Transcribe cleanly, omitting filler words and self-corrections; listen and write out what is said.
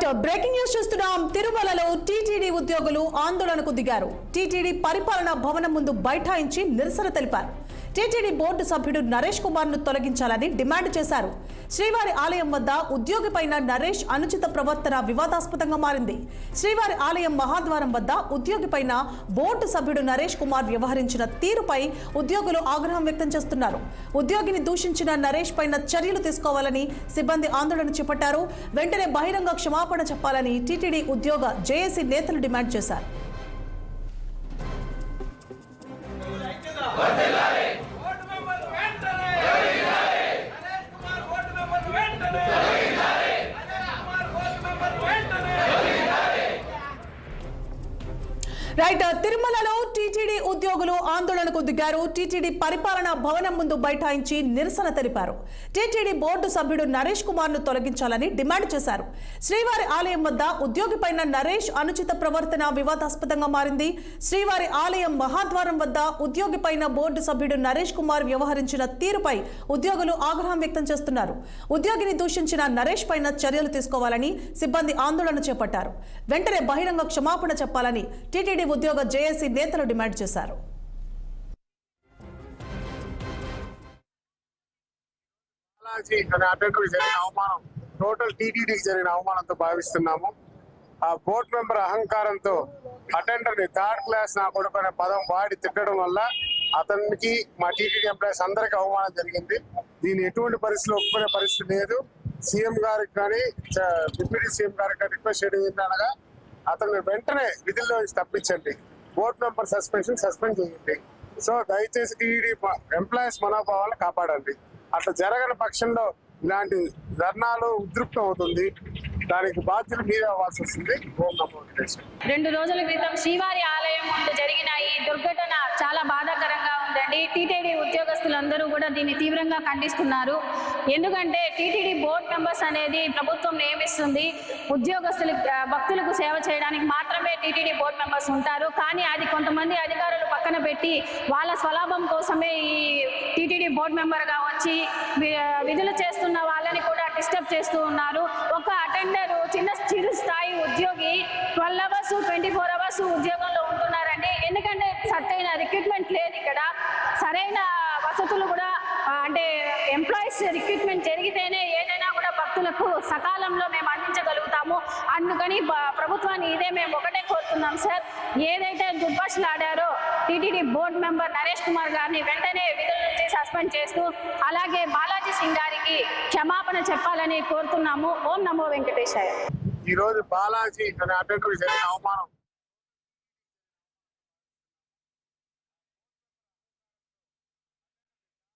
Right breaking news చూస్తున్నాం. తిరుమలలో TTD ఉద్యోగులు ఆందోళనకు దిగారు. టీటీడీ పరిపాలనా భవనం ముందు బైఠాయించి నిరసన తెలిపారు. టీటీడీ బోర్డు సభ్యుడు నరేష్ కుమార్ ను తొలగించాలని డిమాండ్ చేశారు. శ్రీవారి ఆలయం వద్ద ఉద్యోగిపైన నరేష్ అనుచిత ప్రవర్తన వివాదాస్పదంగా మారింది. శ్రీవారి ఆలయం మహాద్వారం వద్ద ఉద్యోగిపైన బోర్డు సభ్యుడు నరేష్ కుమార్ వ్యవహరించిన తీరుపై ఉద్యోగులు ఆగ్రహం వ్యక్తం చేస్తున్నారు. ఉద్యోగిని దూషించిన నరేష్ పైన చర్యలు తీసుకోవాలని సిబ్బంది ఆందోళన చేపట్టారు. వెంటనే బహిరంగ క్షమాపణ చెప్పాలని టీటీడీ ఉద్యోగ జేఏసీ నేతలు డిమాండ్ చేశారు. రైట్ తిరుమలలో టీటీడీ ఉద్యోగులు ఆందోళనకు దిగారు. టీటీడీ పరిపాలనా భవనం ముందు బైఠాయించి నిరసన తెలిపారు. టీటీడీ బోర్డు సభ్యుడు నరేష్ కుమార్ ను తొలగించాలని డిమాండ్ చేశారు. శ్రీవారి ఆలయం వద్ద ఉద్యోగిపైన నరేష్ అనుచిత ప్రవర్తన వివాదాస్పదంగా మారింది. శ్రీవారి ఆలయం మహాద్వారం వద్ద ఉద్యోగిపైన బోర్డు సభ్యుడు నరేష్ కుమార్ వ్యవహరించిన తీరుపై ఉద్యోగులు ఆగ్రహం వ్యక్తం చేస్తున్నారు. ఉద్యోగిని దూషించిన నరేష్ పైన చర్యలు తీసుకోవాలని సిబ్బంది ఆందోళన చేపట్టారు. వెంటనే బహిరంగ క్షమాపణ చెప్పాలని టీటీడీ ఉద్యోగ జేఏసీ నేతలు డిమాండ్ చేశారు. టోటల్ టీటీడీకి జరిగిన అవమానంతో భావిస్తున్నాము. ఆ బోర్డు మెంబర్ అహంకారంతో అటెండర్ ని థర్డ్ క్లాస్ నా కొడుకు అనే పదం వాడి తిట్టడం వల్ల అతనికి మా టీటీడీ ఎంప్లాయీస్ అందరికీ అవమానం జరిగింది. దీన్ని ఎటువంటి పరిస్థితుల్లో ఒప్పుకునే పరిస్థితి లేదు. సీఎం గారికి కానీ డిప్యూటీ సీఎం గారికి కానీ రిక్వెస్ట్ చేయడం ఏంటనగా అతను వెంటనే విధుల్లో తప్పించండి. బోర్డు మెంబర్ సస్పెండ్ చేయండి. సో దయచేసి టీటీడీ ఎంప్లాయీస్ మనోభావాలను కాపాడండి. అట్లా జరగని పక్షంలో ఇలాంటి ధర్నాలు ఉద్రిక్తం అవుతుంది. దానికి బాధ్యత మీరే అవ్వాల్సి వస్తుంది. ఓం నమో వెంకటేశ్వర. 2 రోజుల క్రితం శ్రీవారి ఆలయం ముందు జరిగిన ఈ దుర్ఘటన చాలా బాధాకరంగా ఉందండి. టీటీడీ ఉద్యోగస్తులందరూ కూడా దీన్ని తీవ్రంగా ఖండిస్తున్నారు. ఎందుకంటే టీటీడీ బోర్డు మెంబర్స్ అనేది ప్రభుత్వం నియమిస్తుంది. భక్తులకు సేవ చేయడానికి మాత్రమే టీటీడీ బోర్డు మెంబర్స్ ఉంటారు. కానీ అది కొంతమంది అధికారులు పక్కన పెట్టి వాళ్ళ స్వలాభం కోసమే ఈ టీటీడీ బోర్డు మెంబర్గా వచ్చి విధులు చేస్తున్న వాళ్ళని కూడా డిస్టర్బ్ చేస్తూ ఉన్నారు. ఒక అటెండర్ చిరు స్థాయి ఉద్యోగి 12 అవర్స్ 24 అవర్స్ ఉద్యోగంలో ఉంటున్నారండి. ఎందుకంటే సరైన రిక్రూట్మెంట్ లేదు. ఇక్కడ సరైన వసతులు కూడా అంటే ఎంప్లాయీస్ రిక్రూట్మెంట్ జరిగితేనే ఏదైనా కూడా భక్తులకు సకాలంలో మేము అందించగలుగుతాము. అందుకని ప్రభుత్వాన్ని ఇదే మేము ఒకటే కోరుతున్నాం సార్. ఏదైతే దుర్భాషలు ఆడారో TTD board member Naresh Kumar గారిని వెంటనే విధుల నుంచి సస్పెండ్ చేస్తూ అలాగే బాలాజీ సింగ్ గారికి క్షమాపణ చెప్పాలని కోరుతున్నాము. ఓం నమో వెంకటేశాయ. ఈ రోజు బాలాజీ అనే అటెండర్ జరిగిన అవమానం